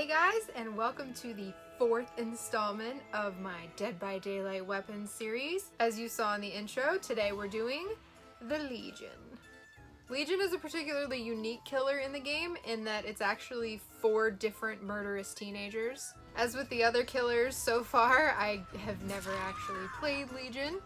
Hey guys, and welcome to the fourth installment of my Dead by Daylight weapons series. As you saw in the intro, today we're doing the Legion. Legion is a particularly unique killer in the game in that it's actually 4 different murderous teenagers. As with the other killers so far, I have never actually played Legion.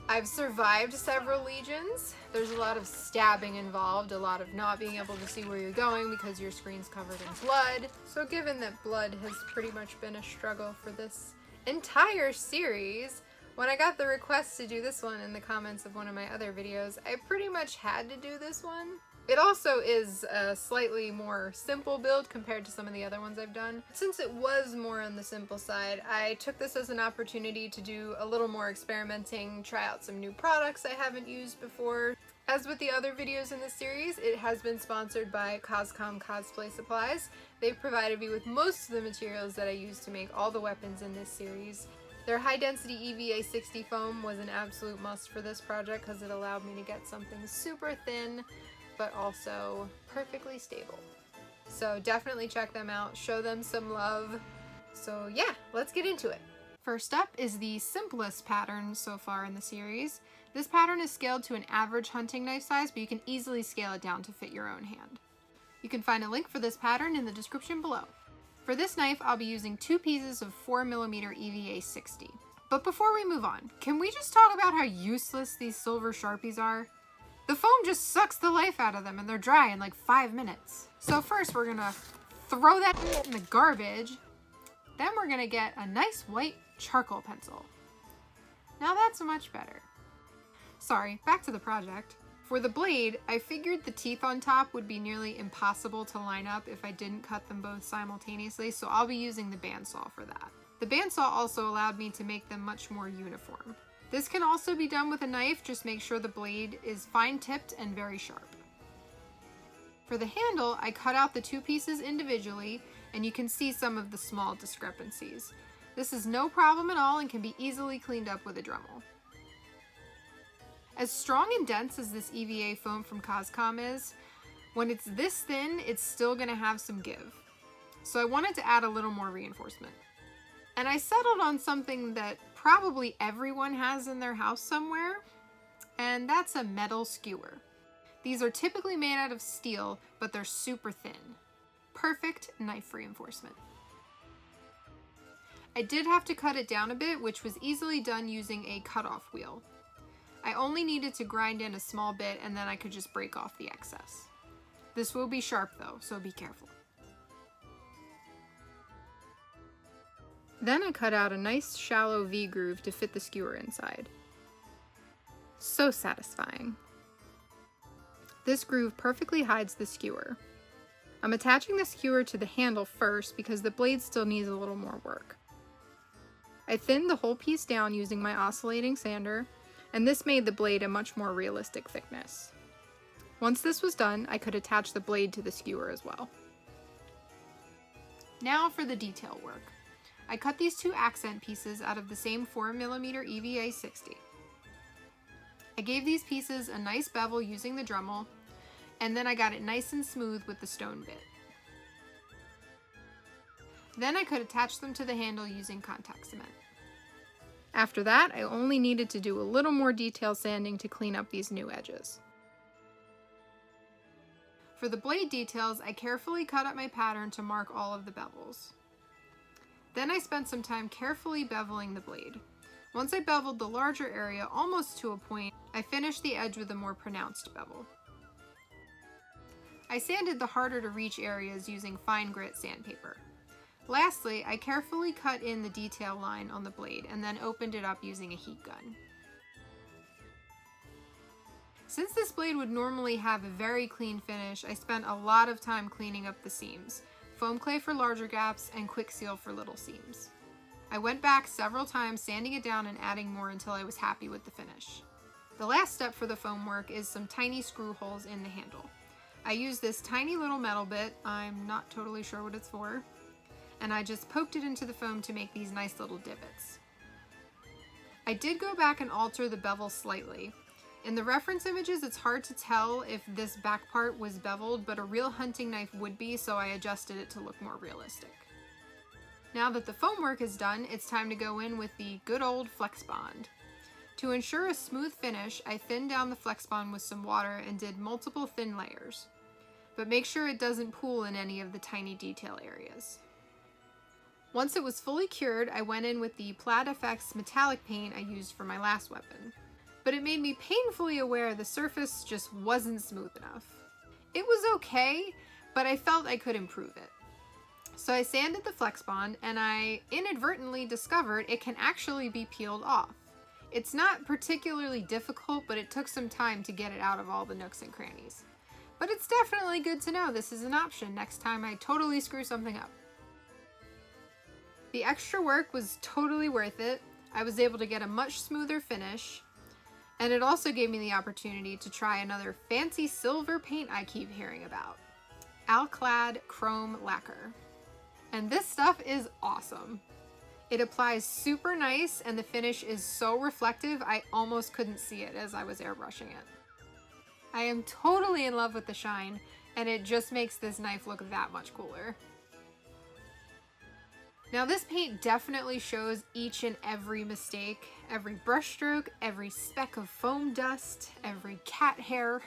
I've survived several Legions. There's a lot of stabbing involved, a lot of not being able to see where you're going because your screen's covered in blood. So given that blood has pretty much been a struggle for this entire series, when I got the request to do this one in the comments of one of my other videos, I pretty much had to do this one. It also is a slightly more simple build compared to some of the other ones I've done. Since it was more on the simple side, I took this as an opportunity to do a little more experimenting, try out some new products I haven't used before. As with the other videos in this series, it has been sponsored by Coscom Cosplay Supplies. They've provided me with most of the materials that I use to make all the weapons in this series. Their high-density EVA 60 foam was an absolute must for this project because it allowed me to get something super thin but also perfectly stable. So definitely check them out, show them some love. So yeah, let's get into it. First up is the simplest pattern so far in the series. This pattern is scaled to an average hunting knife size, but you can easily scale it down to fit your own hand. You can find a link for this pattern in the description below. For this knife, I'll be using 2 pieces of 4mm EVA 60. But before we move on, can we just talk about how useless these silver Sharpies are? The foam just sucks the life out of them and they're dry in like 5 minutes. So first we're gonna throw that in the garbage. Then we're gonna get a nice white charcoal pencil. Now that's much better. Sorry, back to the project. For the blade, I figured the teeth on top would be nearly impossible to line up if I didn't cut them both simultaneously, so I'll be using the bandsaw for that. The bandsaw also allowed me to make them much more uniform. This can also be done with a knife, just make sure the blade is fine tipped and very sharp. For the handle, I cut out the 2 pieces individually, and you can see some of the small discrepancies. This is no problem at all and can be easily cleaned up with a Dremel. As strong and dense as this EVA foam from Coscom is, when it's this thin, it's still going to have some give. So I wanted to add a little more reinforcement. And I settled on something that probably everyone has in their house somewhere, and that's a metal skewer. These are typically made out of steel, but they're super thin. Perfect knife reinforcement. I did have to cut it down a bit, which was easily done using a cutoff wheel. I only needed to grind in a small bit and then I could just break off the excess. This will be sharp though, so be careful. Then I cut out a nice shallow V-groove to fit the skewer inside. So satisfying. This groove perfectly hides the skewer. I'm attaching the skewer to the handle first because the blade still needs a little more work. I thinned the whole piece down using my oscillating sander, and this made the blade a much more realistic thickness. Once this was done, I could attach the blade to the skewer as well. Now for the detail work. I cut these 2 accent pieces out of the same 4mm EVA 60. I gave these pieces a nice bevel using the Dremel, and then I got it nice and smooth with the stone bit. Then I could attach them to the handle using contact cement. After that, I only needed to do a little more detail sanding to clean up these new edges. For the blade details, I carefully cut up my pattern to mark all of the bevels. Then I spent some time carefully beveling the blade. Once I beveled the larger area almost to a point, I finished the edge with a more pronounced bevel. I sanded the harder to reach areas using fine grit sandpaper. Lastly, I carefully cut in the detail line on the blade and then opened it up using a heat gun. Since this blade would normally have a very clean finish, I spent a lot of time cleaning up the seams. Foam clay for larger gaps, and quick seal for little seams. I went back several times sanding it down and adding more until I was happy with the finish. The last step for the foam work is some tiny screw holes in the handle. I used this tiny little metal bit, I'm not totally sure what it's for, and I just poked it into the foam to make these nice little divots. I did go back and alter the bevel slightly. In the reference images, it's hard to tell if this back part was beveled, but a real hunting knife would be, so I adjusted it to look more realistic. Now that the foam work is done, it's time to go in with the good old Flex Bond. To ensure a smooth finish, I thinned down the Flex Bond with some water and did multiple thin layers. But make sure it doesn't pool in any of the tiny detail areas. Once it was fully cured, I went in with the Plaid FX metallic paint I used for my last weapon. But it made me painfully aware the surface just wasn't smooth enough. It was okay, but I felt I could improve it. So I sanded the Flex Bond, and I inadvertently discovered it can actually be peeled off. It's not particularly difficult, but it took some time to get it out of all the nooks and crannies. But it's definitely good to know this is an option next time I totally screw something up. The extra work was totally worth it. I was able to get a much smoother finish, and it also gave me the opportunity to try another fancy silver paint I keep hearing about. Alclad Chrome Lacquer. And this stuff is awesome. It applies super nice, and the finish is so reflective I almost couldn't see it as I was airbrushing it. I am totally in love with the shine, and it just makes this knife look that much cooler. Now this paint definitely shows each and every mistake, every brushstroke, every speck of foam dust, every cat hair,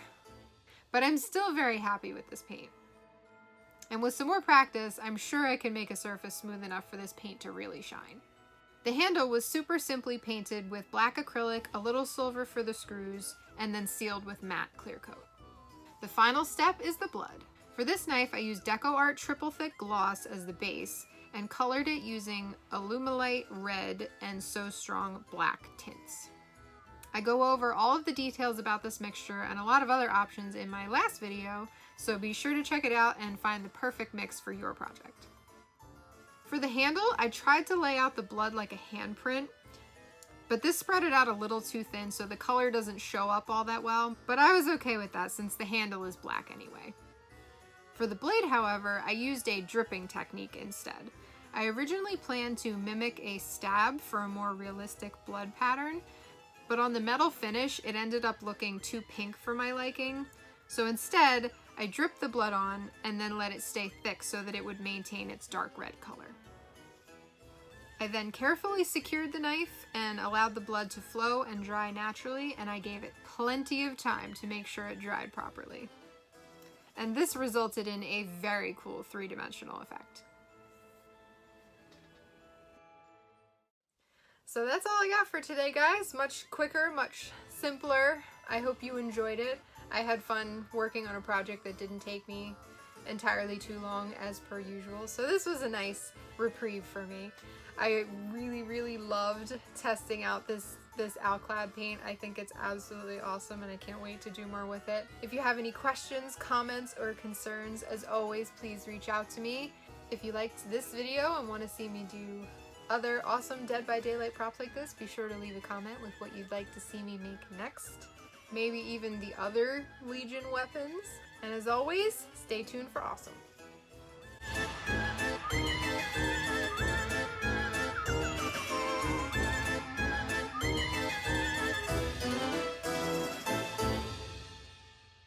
but I'm still very happy with this paint. And with some more practice, I'm sure I can make a surface smooth enough for this paint to really shine. The handle was super simply painted with black acrylic, a little silver for the screws, and then sealed with matte clear coat. The final step is the blood. For this knife, I used Deco Art Triple Thick Gloss as the base and colored it using Alumilite Red and So Strong Black tints. I go over all of the details about this mixture and a lot of other options in my last video, so be sure to check it out and find the perfect mix for your project. For the handle, I tried to lay out the blood like a handprint, but this spread it out a little too thin so the color doesn't show up all that well, but I was okay with that since the handle is black anyway. For the blade, however, I used a dripping technique instead. I originally planned to mimic a stab for a more realistic blood pattern, but on the metal finish, it ended up looking too pink for my liking. So instead, I dripped the blood on and then let it stay thick so that it would maintain its dark red color. I then carefully secured the knife and allowed the blood to flow and dry naturally, and I gave it plenty of time to make sure it dried properly. And this resulted in a very cool three-dimensional effect. So that's all I got for today, guys. Much quicker, much simpler. I hope you enjoyed it. I had fun working on a project that didn't take me entirely too long as per usual. So this was a nice reprieve for me. I really loved testing out this Alclad paint. I think it's absolutely awesome and I can't wait to do more with it. If you have any questions, comments, or concerns, as always, please reach out to me. If you liked this video and want to see me do other awesome Dead by Daylight props like this, be sure to leave a comment with what you'd like to see me make next. Maybe even the other Legion weapons. And as always, stay tuned for awesome.